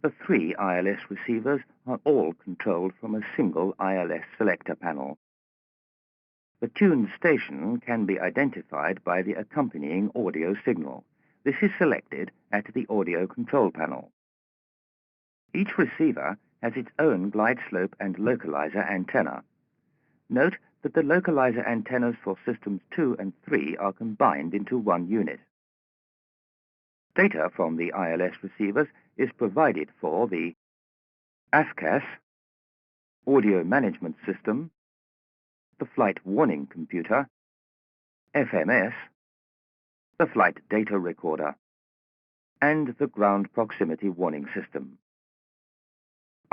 The 3 ILS receivers are all controlled from a single ILS selector panel. The tuned station can be identified by the accompanying audio signal. This is selected at the audio control panel. Each receiver has its own glide slope and localizer antenna. Note that the localizer antennas for systems 2 and 3 are combined into one unit. Data from the ILS receivers is provided for the AFCAS, Audio Management System, the Flight Warning Computer, FMS, the Flight Data Recorder, and the Ground Proximity Warning System.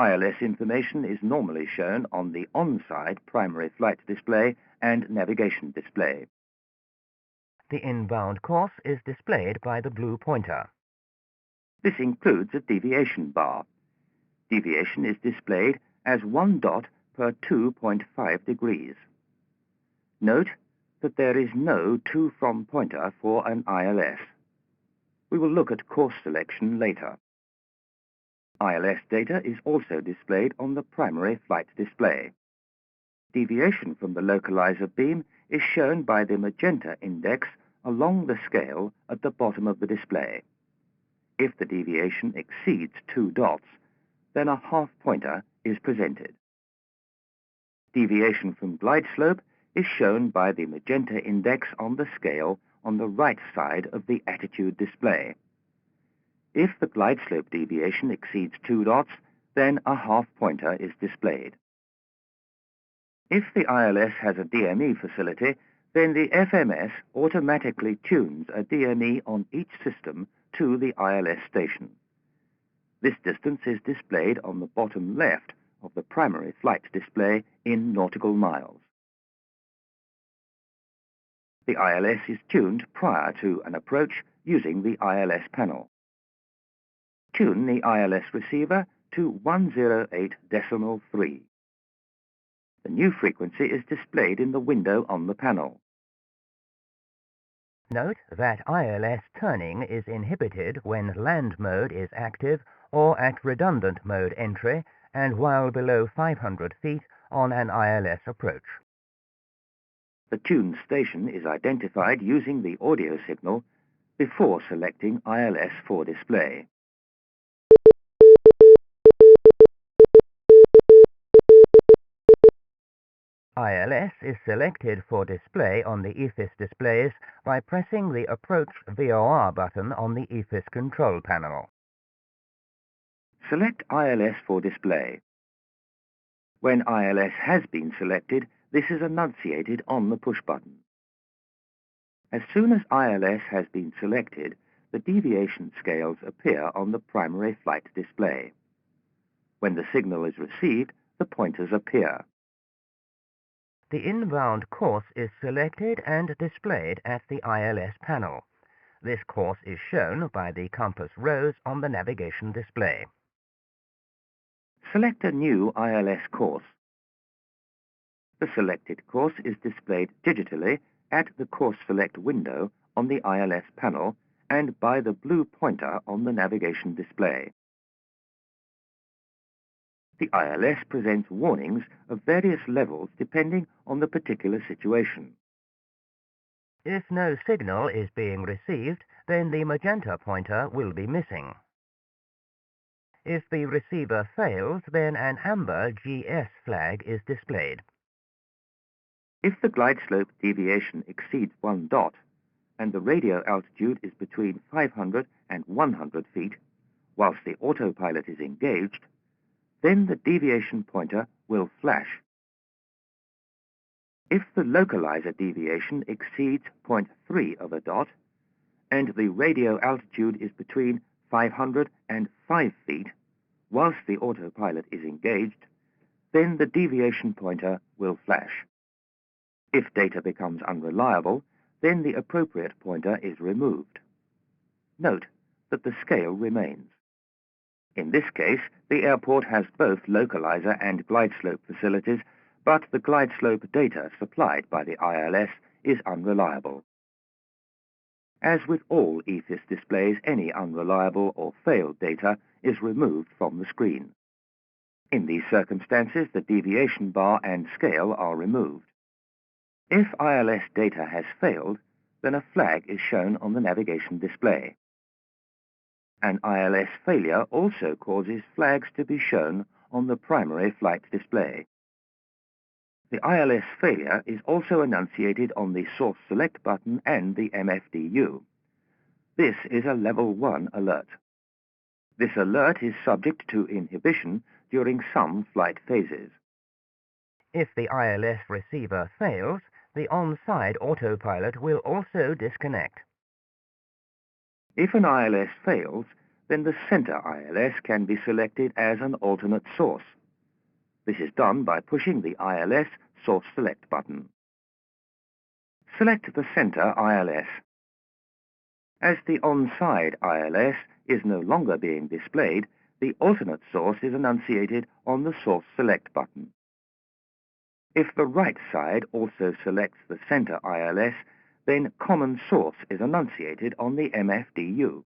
ILS information is normally shown on the on-side primary flight display and navigation display. The inbound course is displayed by the blue pointer. This includes a deviation bar. Deviation is displayed as 1 dot per 2.5 degrees. Note that there is no to-from pointer for an ILS. We will look at course selection later. ILS data is also displayed on the primary flight display. Deviation from the localizer beam is shown by the magenta index along the scale at the bottom of the display. If the deviation exceeds 2 dots, then a half pointer is presented. Deviation from glide slope is shown by the magenta index on the scale on the right side of the attitude display. If the glide slope deviation exceeds 2 dots, then a half pointer is displayed. If the ILS has a DME facility, then the FMS automatically tunes a DME on each system to the ILS station. This distance is displayed on the bottom left of the primary flight display in nautical miles. The ILS is tuned prior to an approach using the ILS panel. Tune the ILS receiver to 108.3. The new frequency is displayed in the window on the panel. Note that ILS turning is inhibited when land mode is active or at redundant mode entry and while below 500 feet on an ILS approach. The tuned station is identified using the audio signal before selecting ILS for display. ILS is selected for display on the EFIS displays by pressing the Approach VOR button on the EFIS control panel. Select ILS for display. When ILS has been selected, this is enunciated on the push button. As soon as ILS has been selected, the deviation scales appear on the primary flight display. When the signal is received, the pointers appear. The inbound course is selected and displayed at the ILS panel. This course is shown by the compass rose on the navigation display. Select a new ILS course. The selected course is displayed digitally at the Course Select window on the ILS panel and by the blue pointer on the navigation display. The ILS presents warnings of various levels depending on the particular situation. If no signal is being received, then the magenta pointer will be missing. If the receiver fails, then an amber GS flag is displayed. If the glide slope deviation exceeds 1 dot and the radio altitude is between 500 and 100 feet, whilst the autopilot is engaged, then the deviation pointer will flash. If the localizer deviation exceeds 0.3 of a dot and the radio altitude is between 500 and 5 feet, whilst the autopilot is engaged, then the deviation pointer will flash. If data becomes unreliable, then the appropriate pointer is removed. Note that the scale remains. In this case, the airport has both localizer and glide slope facilities, but the glide slope data supplied by the ILS is unreliable. As with all EFIS displays, any unreliable or failed data is removed from the screen. In these circumstances, the deviation bar and scale are removed. If ILS data has failed, then a flag is shown on the navigation display. An ILS failure also causes flags to be shown on the primary flight display. The ILS failure is also enunciated on the Source Select button and the MFDU. This is a Level 1 alert. This alert is subject to inhibition during some flight phases. If the ILS receiver fails, the on-side autopilot will also disconnect. If an ILS fails, then the center ILS can be selected as an alternate source. This is done by pushing the ILS Source Select button. Select the center ILS. As the on-side ILS is no longer being displayed, the alternate source is enunciated on the Source Select button. If the right side also selects the center ILS, then Common Source is enunciated on the MFDU.